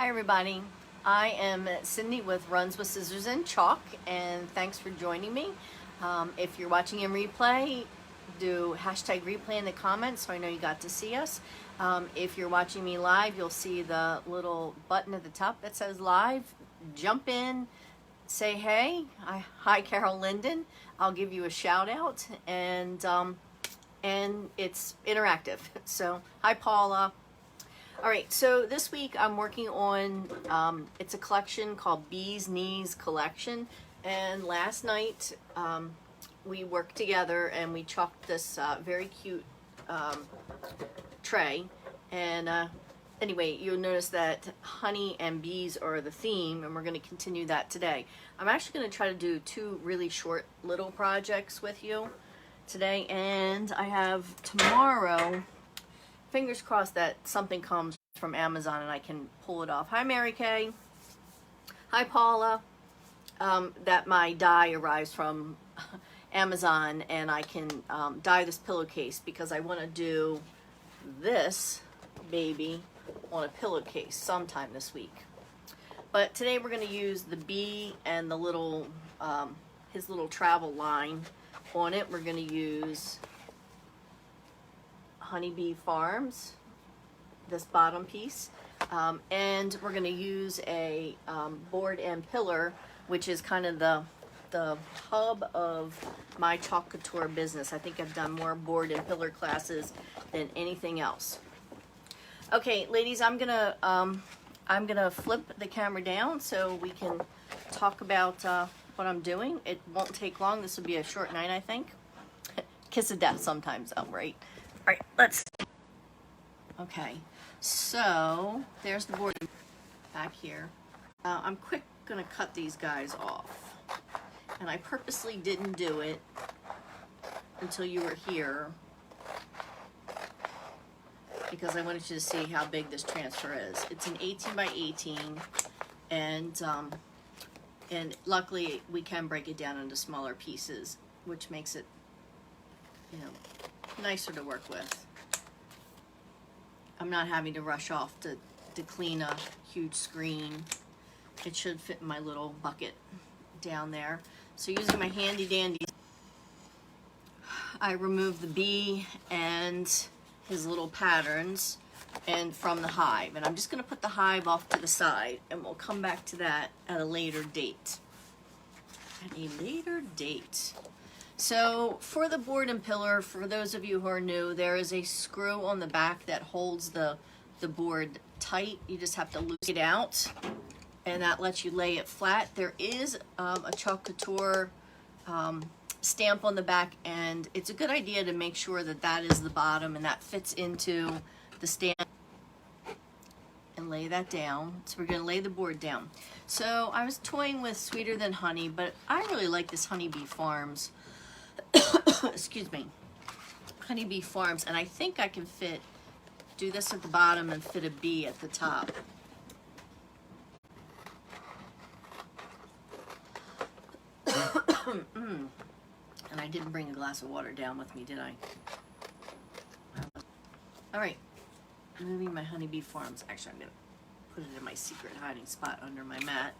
Hi everybody, I am Cindy with Runs with Scissors and Chalk, and thanks for joining me. If you're watching in replay, do hashtag replay in the comments so I know you got to see us. If you're watching me live, you'll see the little button at the top that says live. Jump in, say hey, hi Carol Linden. I'll give you a shout out, and it's interactive. So hi Paula. All right, so this week I'm working on, it's a collection called Bee's Knees Collection. And last night we worked together and we chalked this very cute tray. And anyway, you'll notice that honey and bees are the theme, and we're going to continue that today. I'm actually going to try to do two really short little projects with you today. And I have tomorrow, fingers crossed that something comes from Amazon and I can pull it off. Hi Mary Kay. Hi Paula. That my die arrives from Amazon and I can dye this pillowcase because I want to do this baby on a pillowcase sometime this week. But today we're going to use the bee and the little his little travel line on it. We're going to use Honeybee Farms, this bottom piece, and we're going to use a board and pillar, which is kind of the hub of my Chalk Couture business. I think I've done more board and pillar classes than anything else. Okay, ladies, I'm gonna flip the camera down so we can talk about what I'm doing. It won't take long. This will be a short night, I think. Kiss of death sometimes, though, right? All right, let's. Okay, so there's the board back here. I'm gonna cut these guys off, and I purposely didn't do it until you were here because I wanted you to see how big this transfer is. It's an 18 by 18, and luckily we can break it down into smaller pieces, which makes it, you know, nicer to work with. I'm not having to rush off to clean a huge screen. It should fit in my little bucket down there. So using my handy dandy, I removed the bee and his little patterns and from the hive. And I'm just gonna put the hive off to the side and we'll come back to that at a later date. At a later date. So for the board and pillar, for those of you who are new, there is a screw on the back that holds the board tight. You just have to loosen it out and that lets you lay it flat. There is a Chalk Couture stamp on the back, and it's a good idea to make sure that that is the bottom and that fits into the stamp, and lay that down. So we're gonna lay the board down. So I was toying with Sweeter Than Honey, but I really like this Honeybee Farms. Excuse me, Honeybee Farms, and I think I can do this at the bottom and fit a bee at the top. And I didn't bring a glass of water down with me, did I? All right, moving my Honeybee Farms. Actually, I'm gonna put it in my secret hiding spot under my mat.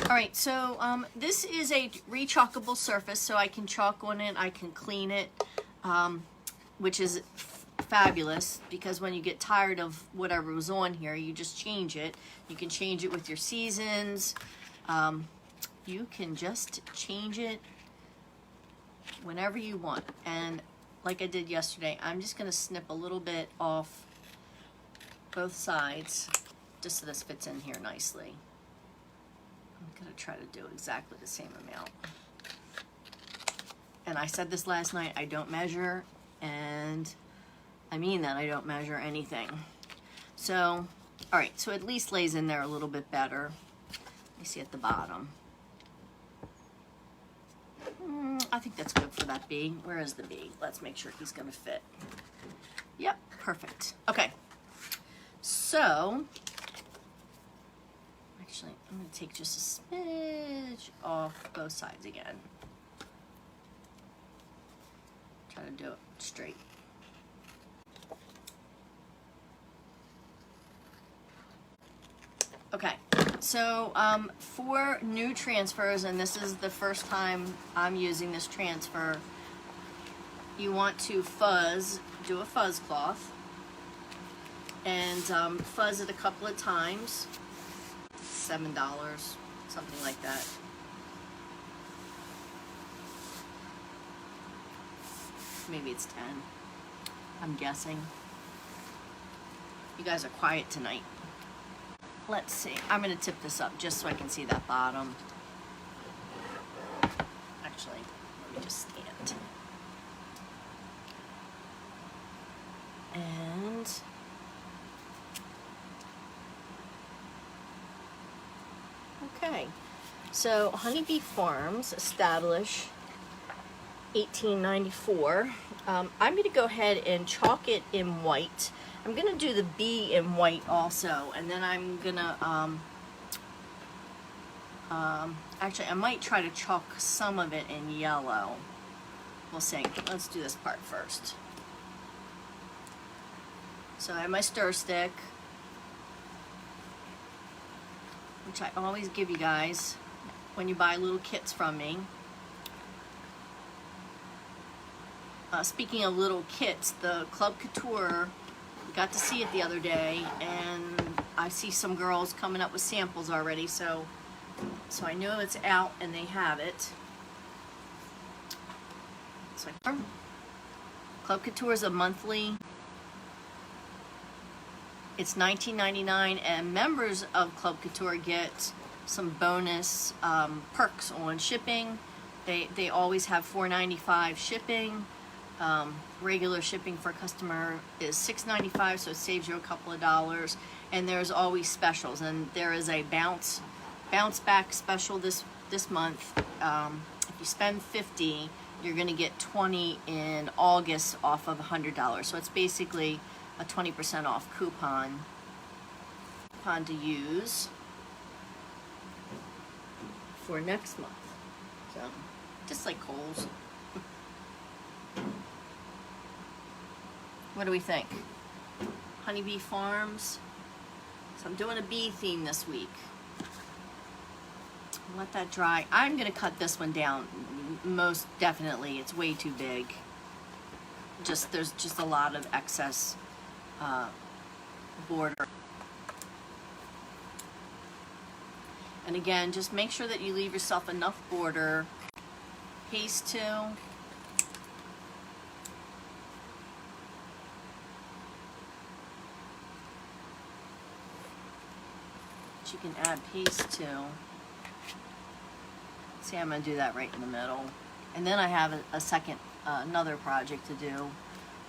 All right, so this is a rechalkable surface, so I can chalk on it, I can clean it, which is fabulous because when you get tired of whatever was on here, you just change it. You can change it with your seasons. You can just change it whenever you want. And like I did yesterday, I'm just going to snip a little bit off both sides just so this fits in here nicely. I'm going to try to do exactly the same amount. And I said this last night, I don't measure, and I mean that I don't measure anything. So, all right, so it at least lays in there a little bit better. You see at the bottom. I think that's good for that bee. Where is the bee? Let's make sure he's going to fit. Yep, perfect. Okay, so actually, I'm going to take just a smidge off both sides again. Try to do it straight. Okay, so for new transfers, and this is the first time I'm using this transfer, you want to do a fuzz cloth, and fuzz it a couple of times, $7, something like that. Maybe it's 10, I'm guessing. You guys are quiet tonight. Let's see, I'm gonna tip this up just so I can see that bottom. Actually, let me just stand. And okay, so Honeybee Farms, established 1894. I'm going to go ahead and chalk it in white. I'm going to do the bee in white also, and then I'm going to, actually I might try to chalk some of it in yellow. We'll see. Let's do this part first. So I have my stir stick, which I always give you guys when you buy little kits from me. Speaking of little kits, the Club Couture, got to see it the other day, and I see some girls coming up with samples already, so I know it's out and they have it. So Club Couture is a monthly. It's $19.99, and members of Club Couture get some bonus perks on shipping. They always have $4.95 shipping. Regular shipping for a customer is $6.95, so it saves you a couple of dollars. And there's always specials, and there is a bounce back special this month. If you spend $50, you're going to get $20 in August off of $100. So it's basically a 20% off coupon to use for next month. So just like Kohl's. What do we think? Honeybee Farms. So I'm doing a bee theme this week. Let that dry. I'm going to cut this one down. Most definitely. It's way too big. There's just a lot of excess border. And again, just make sure that you leave yourself enough border. Paste too. You can add paste to. See, I'm going to do that right in the middle. And then I have a second, another project to do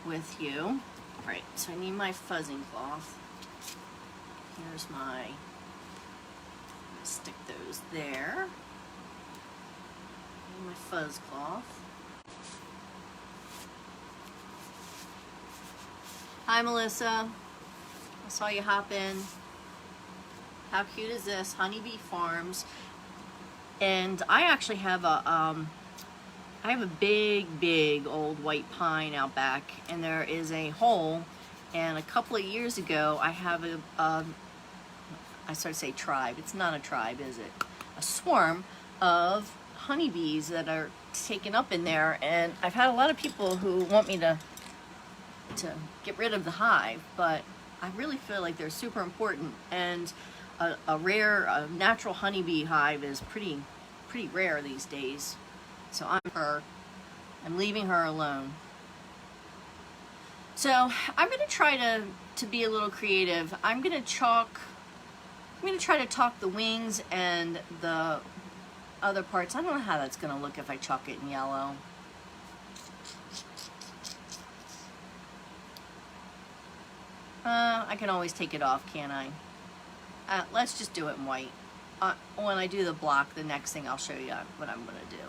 with you. Right, so I need my fuzzing cloth. Here's my, stick those there. And my fuzz cloth. Hi, Melissa. I saw you hop in. How cute is this? Honeybee Farms. And I actually have I have a big old white pine out back, and there is a hole, and a couple of years ago I have I started to say tribe. It's not a tribe, is it? A swarm of honeybees that are taken up in there, and I've had a lot of people who want me to get rid of the hive, but I really feel like they're super important, and a rare, natural honeybee hive is pretty rare these days. So I'm leaving her alone. So I'm going to try to be a little creative. I'm going to try to chalk the wings and the other parts. I don't know how that's going to look if I chalk it in yellow. I can always take it off, can't I? Let's just do it in white. When I do the block, the next thing I'll show you what I'm going to do.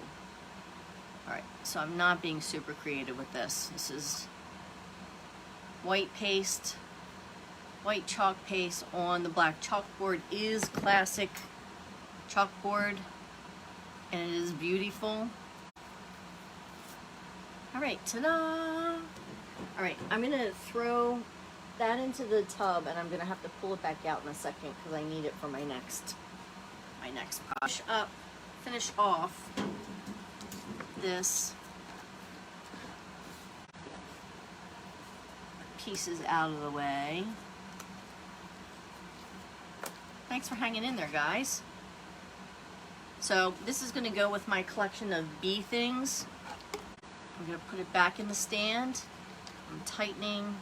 Alright, so I'm not being super creative with this. This is white paste, white chalk paste on the black chalkboard. Is classic chalkboard, and it is beautiful. Alright, ta-da! Alright, I'm going to throw that into the tub, and I'm gonna have to pull it back out in a second because I need it for my next finish off this pieces out of the way. Thanks for hanging in there, guys. So this is going to go with my collection of bee things. I'm going to put it back in the stand. I'm tightening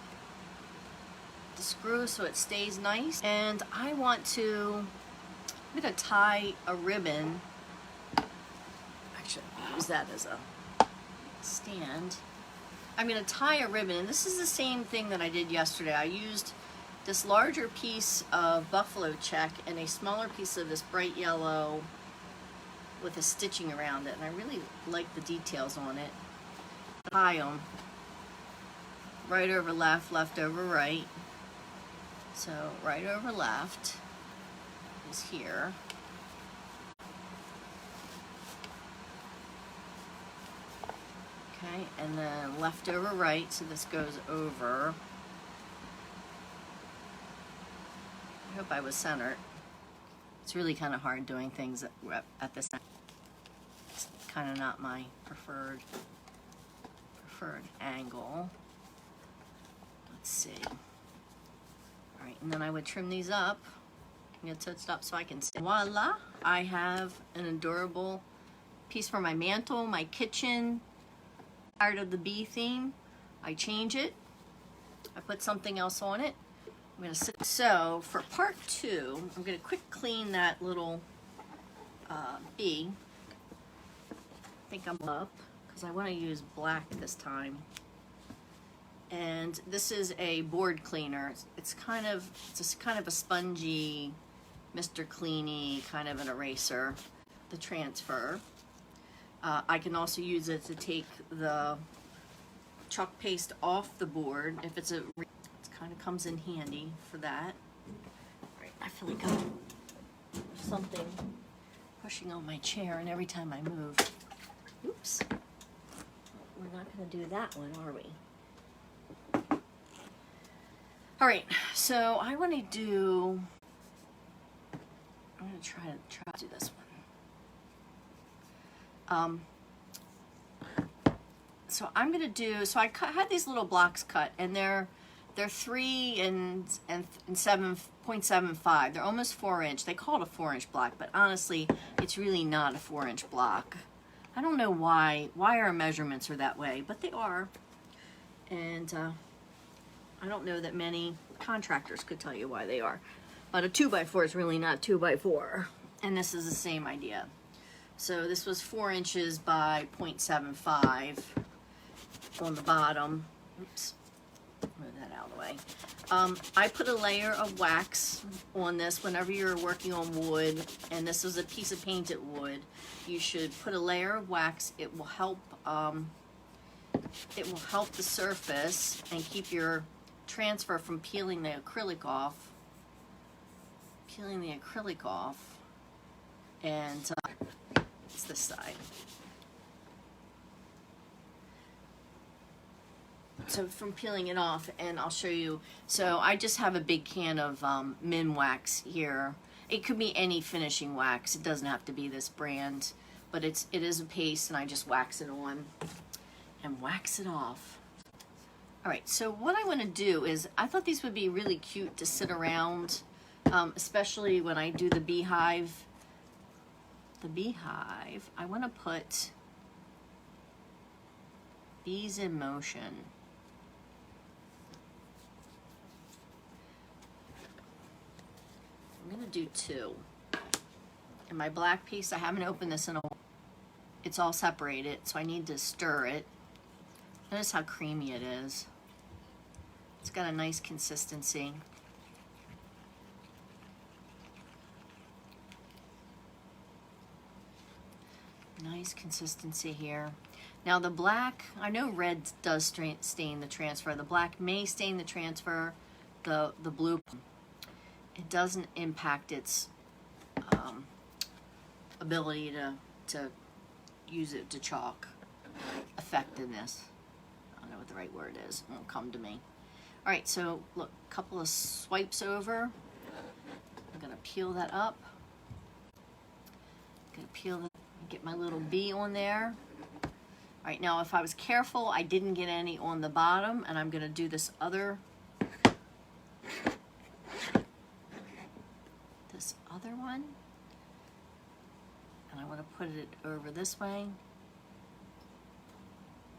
the screw so it stays nice. And I'm going to tie a ribbon. Actually, I'll use that as a stand. I'm going to tie a ribbon, and this is the same thing that I did yesterday. I used this larger piece of buffalo check and a smaller piece of this bright yellow with a stitching around it, and I really like the details on it. Tie them right over left, left over right. So right over left is here. Okay, and then left over right, so this goes over. I hope I was centered. It's really kind of hard doing things at this time. It's kind of not my preferred angle. Let's see. All right, and then I would trim these up. I'm gonna touch it up so I can see. Voila! I have an adorable piece for my mantle, my kitchen. Tired of the bee theme, I change it. I put something else on it. I'm gonna sit. So for part 2, I'm gonna quick clean that little bee. I think I'm up because I want to use black this time. And this is a board cleaner. It's just kind of a spongy, Mr. Cleany kind of an eraser. The transfer. I can also use it to take the chalk paste off the board. If it kind of comes in handy for that. Right, I feel like I'm something pushing on my chair, and every time I move, oops, we're not going to do that one, are we? All right, so I want to do. I'm going to try to do this one. So I'm gonna do. So I had these little blocks cut, and they're 3 and 7.75. They're almost 4-inch. They call it a 4-inch block, but honestly, it's really not a 4-inch block. I don't know why our measurements are that way, but they are. And I don't know that many contractors could tell you why they are. But a 2x4 is really not 2x4, and this is the same idea. So this was 4 inches by 0.75 on the bottom. Oops, move that out of the way. I put a layer of wax on this whenever you're working on wood, and this is a piece of painted wood. You should put a layer of wax. It will help the surface and keep your transfer from peeling the acrylic off. And it's this side. So from peeling it off, and I'll show you. So I just have a big can of Min wax here. It could be any finishing wax. It doesn't have to be this brand, but it is a paste, and I just wax it on and wax it off. All right, so what I want to do is, I thought these would be really cute to sit around, especially when I do the beehive. I want to put bees in motion. I'm going to do 2. And my black piece, I haven't opened this in a while. It's all separated, so I need to stir it. Notice how creamy it is. It's got a nice consistency. Nice consistency here. Now the black, I know red does stain the transfer. The black may stain the transfer. The blue, it doesn't impact its ability to use it to chalk. Effectiveness. I don't know what the right word is. It won't come to me. All right, so look, a couple of swipes over. I'm gonna peel that up. Gonna peel that, get my little bee on there. All right, now if I was careful, I didn't get any on the bottom, and I'm gonna do this other one. And I wanna put it over this way.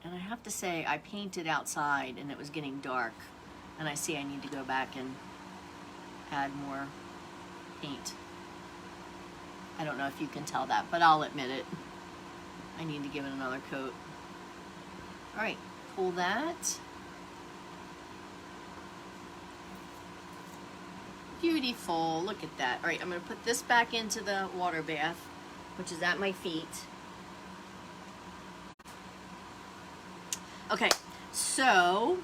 And I have to say, I painted outside and it was getting dark. And I see I need to go back and add more paint. I don't know if you can tell that, but I'll admit it. I need to give it another coat. All right, pull that. Beautiful, look at that. All right, I'm gonna put this back into the water bath, which is at my feet. Okay, so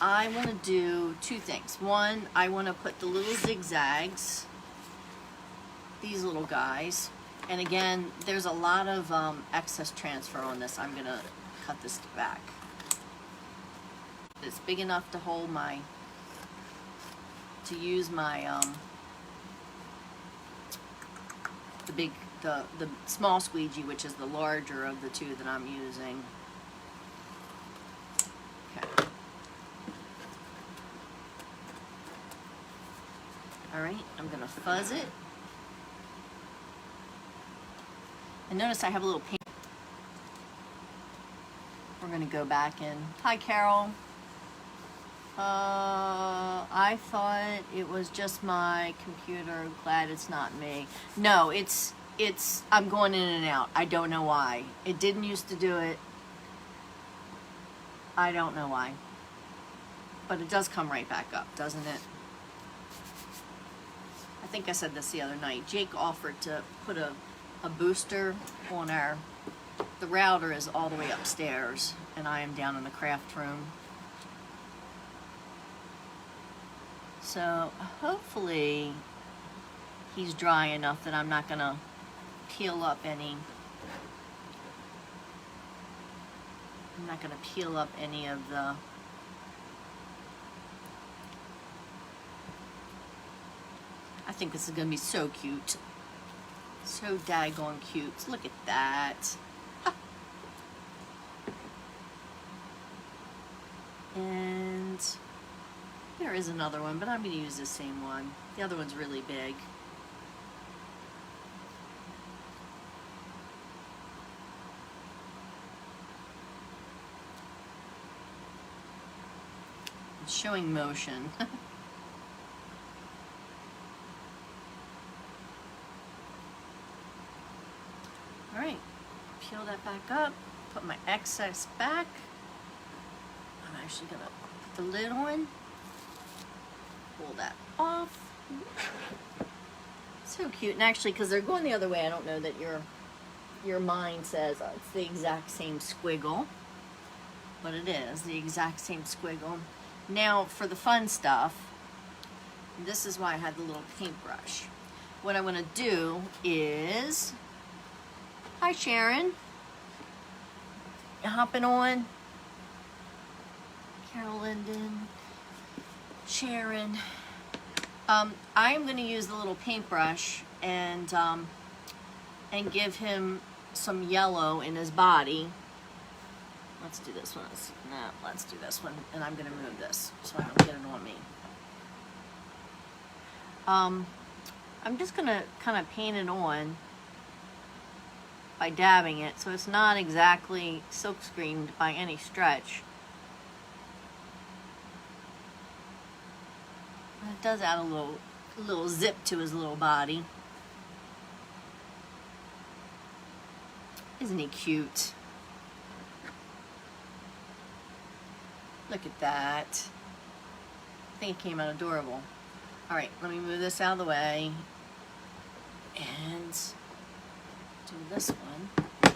I want to do two things. One, I want to put the little zigzags, these little guys, and again, there's a lot of excess transfer on this. I'm gonna cut this back. It's big enough to hold my, to use my the small squeegee, which is the larger of the two that I'm using. Okay. All right, I'm gonna fuzz it. And notice I have a little paint. We're gonna go back in. Hi, Carol. I thought it was just my computer. Glad it's not me. No, it's I'm going in and out. I don't know why. It didn't used to do it. I don't know why. But it does come right back up, doesn't it? I think I said this the other night. Jake offered to put a booster on the router is all the way upstairs, and I am down in the craft room. So hopefully he's dry enough that I'm not gonna peel up any. I'm not gonna peel up any of the. I think this is gonna be so cute. So daggone cute. Look at that. And there is another one, but I'm going to use the same one. The other one's really big. It's showing motion. All right, peel that back up, put my excess back. I'm actually going to put the lid on. Pull that off. So cute. And actually, because they're going the other way, I don't know that your mind says it's the exact same squiggle, but it is the exact same squiggle. Now for the fun stuff, this is why I had the little paintbrush. What I want to do is, hi Sharon, you hopping on? Carol Linden. Sharon. I am going to use the little paintbrush and give him some yellow in his body. Let's do this one. Let's do this one, and I'm going to move this so I don't get it on me. I'm just going to kind of paint it on by dabbing it, so it's not exactly silkscreened by any stretch. It does add a little zip to his little body. Isn't he cute? Look at that. I think it came out adorable. All right, let me move this out of the way and do this one.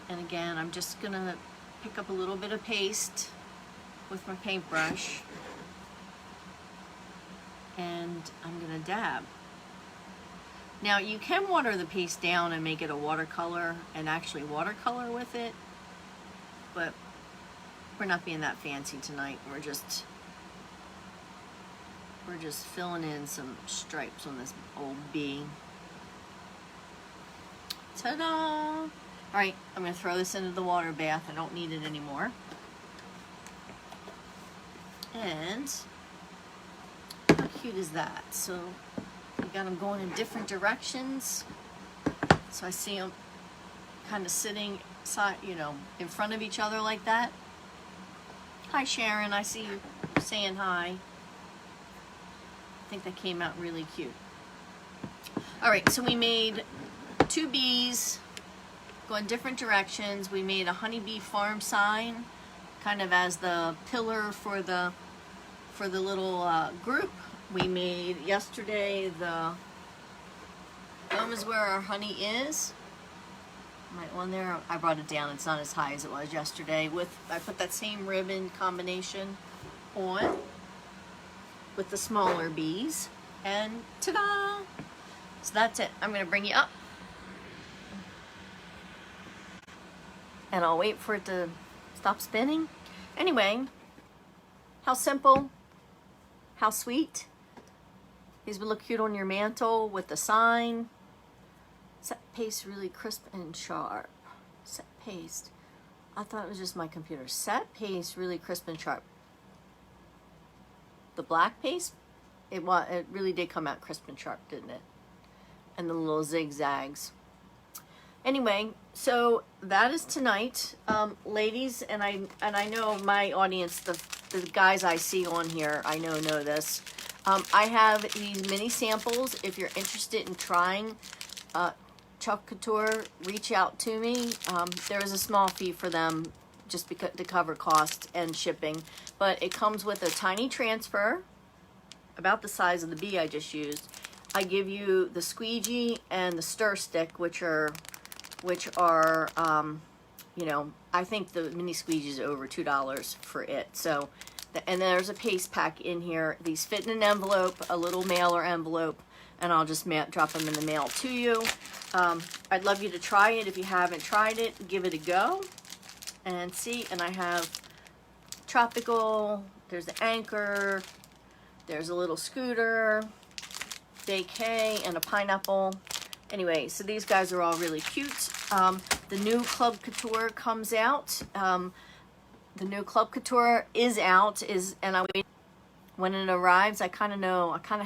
And again, I'm just gonna pick up a little bit of paste with my paintbrush. And I'm gonna dab. Now you can water the paste down and make it a watercolor and actually watercolor with it, but We're not being that fancy tonight. We're just filling in some stripes on this old bee. Ta-da! All right, I'm gonna throw this into the water bath. I don't need it anymore. And how cute is that? So we got them going in different directions. So I see them kind of sitting side, you know, in front of each other like that. Hi Sharon, I see you saying hi. I think that came out really cute. All right, so we made 2 bees going different directions. We made a honeybee farm sign, kind of as the pillar for the little group. We made yesterday the home is where our honey is. Right on there. I brought it down. It's not as high as it was yesterday. I put that same ribbon combination on with the smaller bees, and ta-da! So that's it. I'm going to bring you up, and I'll wait for it to stop spinning. Anyway, how simple, how sweet. These would look cute on your mantle with the sign. Set paste really crisp and sharp. Set paste. I thought it was just my computer. Set paste really crisp and sharp. The black paste, it really did come out crisp and sharp, didn't it? And the little zigzags. Anyway, so that is tonight, ladies, and I know my audience, the guys I see on here, I know this. I have these mini samples. If you're interested in trying Couture, reach out to me. There is a small fee for them just because to cover cost and shipping, but it comes with a tiny transfer about the size of the bee I just used. I give you the squeegee and the stir stick, which are you know, I think the mini squeegee is over $2 for it. So, and there's a paste pack in here. These fit in an envelope, a little mailer envelope, and I'll just drop them in the mail to you. I'd love you to try it. If you haven't tried it, give it a go and see. And I have tropical, there's the anchor, there's a little scooter, vacay, and a pineapple. Anyway, so these guys are all really cute. The new Club Couture comes out. The new Club Couture is out, and I wait. When it arrives, I kind of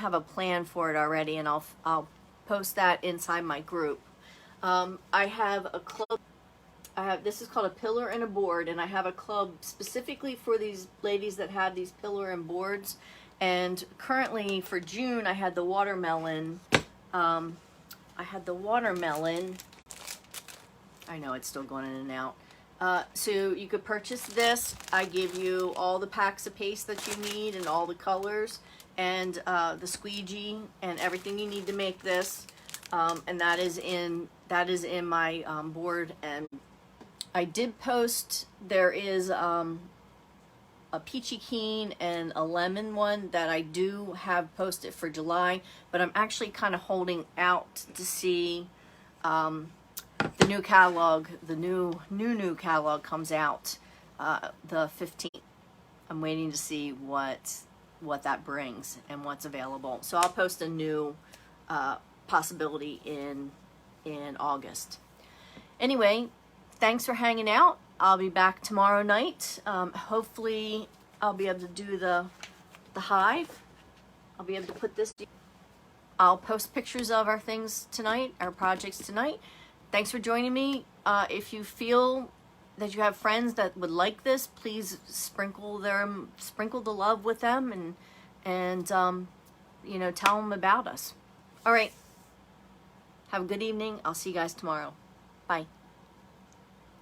have a plan for it already, and I'll post that inside my group. I have a club. This is called a pillar and a board, and I have a club specifically for these ladies that have these pillar and boards. And currently for June, I had the watermelon. I know it's still going in and out. So you could purchase this. I give you all the packs of paste that you need and all the colors and the squeegee and everything you need to make this. And that is in my board. And I did post, there is a peachy keen and a lemon one that I do have posted for July, but I'm actually kind of holding out to see the new catalog. The new catalog comes out the 15th. I'm waiting to see what that brings and what's available. So I'll post a new possibility in August. Anyway, thanks for hanging out. I'll be back tomorrow night. Hopefully I'll be able to do the hive. I'll be able to put this. I'll post pictures of our things tonight, our projects tonight. Thanks for joining me. If you feel that you have friends that would like this, please sprinkle the love with them, and you know, tell them about us. All right. Have a good evening. I'll see you guys tomorrow. Bye.